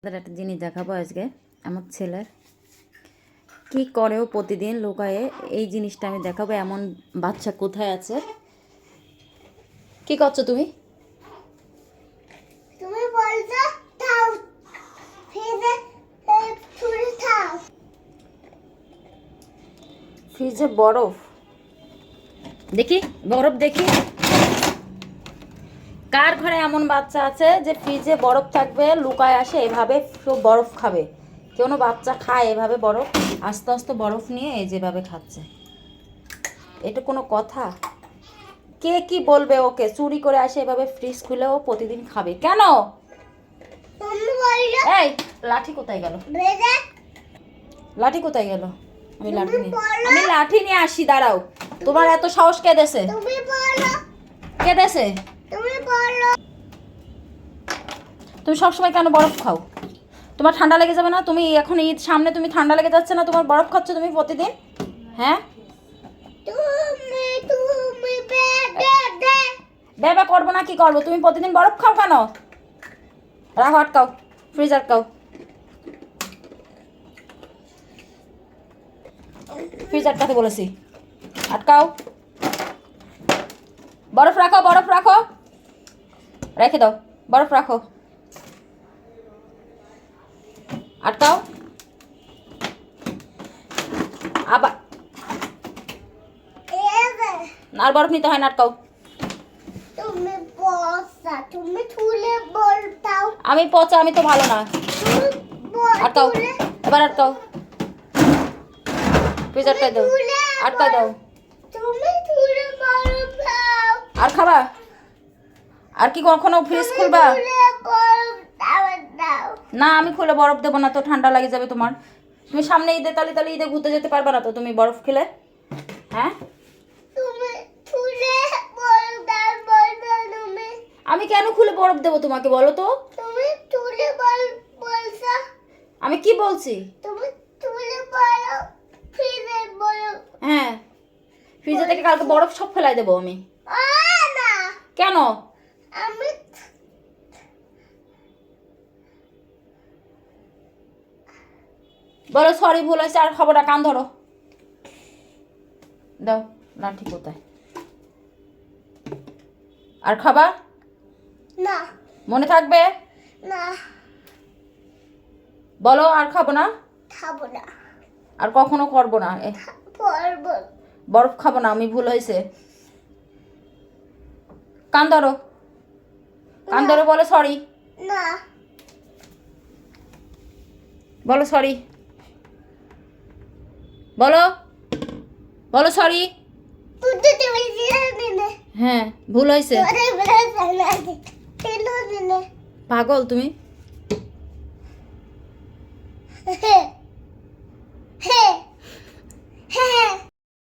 একটা জিনিস দেখাবো আজকে আমার ছেলের কি করেও প্রতিদিন লুকায়ে এই জিনিসটা আমি দেখাবো। এমন বাচ্চা কোথায় আছে? কি করছো তুমি? তুমি বলছো দাও ফ্রিজে ছুরি দাও। ফ্রিজে বরফ দেখি, বরফ দেখি। কার ঘরে এমন বাচ্চা আছে যে ফ্রিজে বরফ থাকবে, লুকায় আসে এভাবে সব বরফ খাবে? কোনো বাচ্চা খায় এভাবে বরফ? আস্তে আস্তে বরফ নিয়ে এই যেভাবে খাচ্ছে, এটা কোনো কথা? কে কি বলবে ওকে? চুরি করে আসে এভাবে ফ্রিজ খুলে ও প্রতিদিন খাবে কেন? তুমি বলছো এই লাঠি কোথায় গেল? বেজে লাঠি কোথায় গেল? আমি লাঠি তুমি নিয়ে বলো। আমি লাঠি নিয়ে আসি, দাঁড়াও। তোমার এত সাহস কে দেছে? তুমি বলো কে দেছে? তুমি বলো তুমি সবসময় কেন বরফ খাও? তোমার ঠান্ডা লেগে যাবে না? তুমি এখন ঈদ সামনে, তুমি ঠান্ডা লেগে যাচ্ছে না? তোমার বরফ খাচ্ছ তুমি প্রতিদিন, হ্যাঁ? তুমি বেজে বেবা করবো না কি করবো? তুমি প্রতিদিন বরফ খাও কেন? রাখো, আটকাও, ফ্রিজ আটকাও, ফ্রিজ আটকাতে বলেছি, আটকাও। বরফ রাখো, বরফ রাখো, রেখে দাও, বরফ রাখো, আটকাও। আবার আর বরফ নিতে হয় না, আটকাও। তুমি বসা তুমি তুলে বলতাও আমি পচা, আমি তো ভালো না। আটকাও, তুলে এবার আটকাও, ফ্রিজ আটকাই দাও, আটকাই দাও। তুমি তুলে বলতাও আর খাবা? আর কি কখনো ফ্রিজ খুলবা? তুলে বলতাও দাও না, আমি খুলে বরফ দেবো না তো, ঠান্ডা লাগে যাবে তোমার। তুমি সামনে ঈদে তালি তালি ঈদে ঘুরতে যেতে পারবে না তো তুমি বরফ খেলে, হ্যাঁ? তুমি তুলে বলতাও বলতা তুমি আমি কেন খুলে বরফ দেবো তোমাকে বলো তো? তুমি তুলে বলছা আমি কি বলছি? তুমি তুলে বলো ফিরে বলো হ্যাঁ, ফ্রিজে থেকে কালকে বরফ সব ফেলাই দেবো আমি। না কেন? আমি বলো সরি, ভুল হয়েছে, আর খাবো না, কান ধরো। দাও লাঠি কোথায়? আর খাবা? না মনে থাকবে? না বলো আর খাবো না, খাবো না আর কখনো করবো না। পড়বো বরফ খাবো না আমি, ভুল হয়েছে। কান ধরো, কান ধরো, বলো সরি, না বলো সরি, বলো, বলো সরি। তুই তুমি জিরে দিনে হ্যাঁ, ভুল হয়েছে। তোরে বলে সামনে দিনে পাগল তুমি।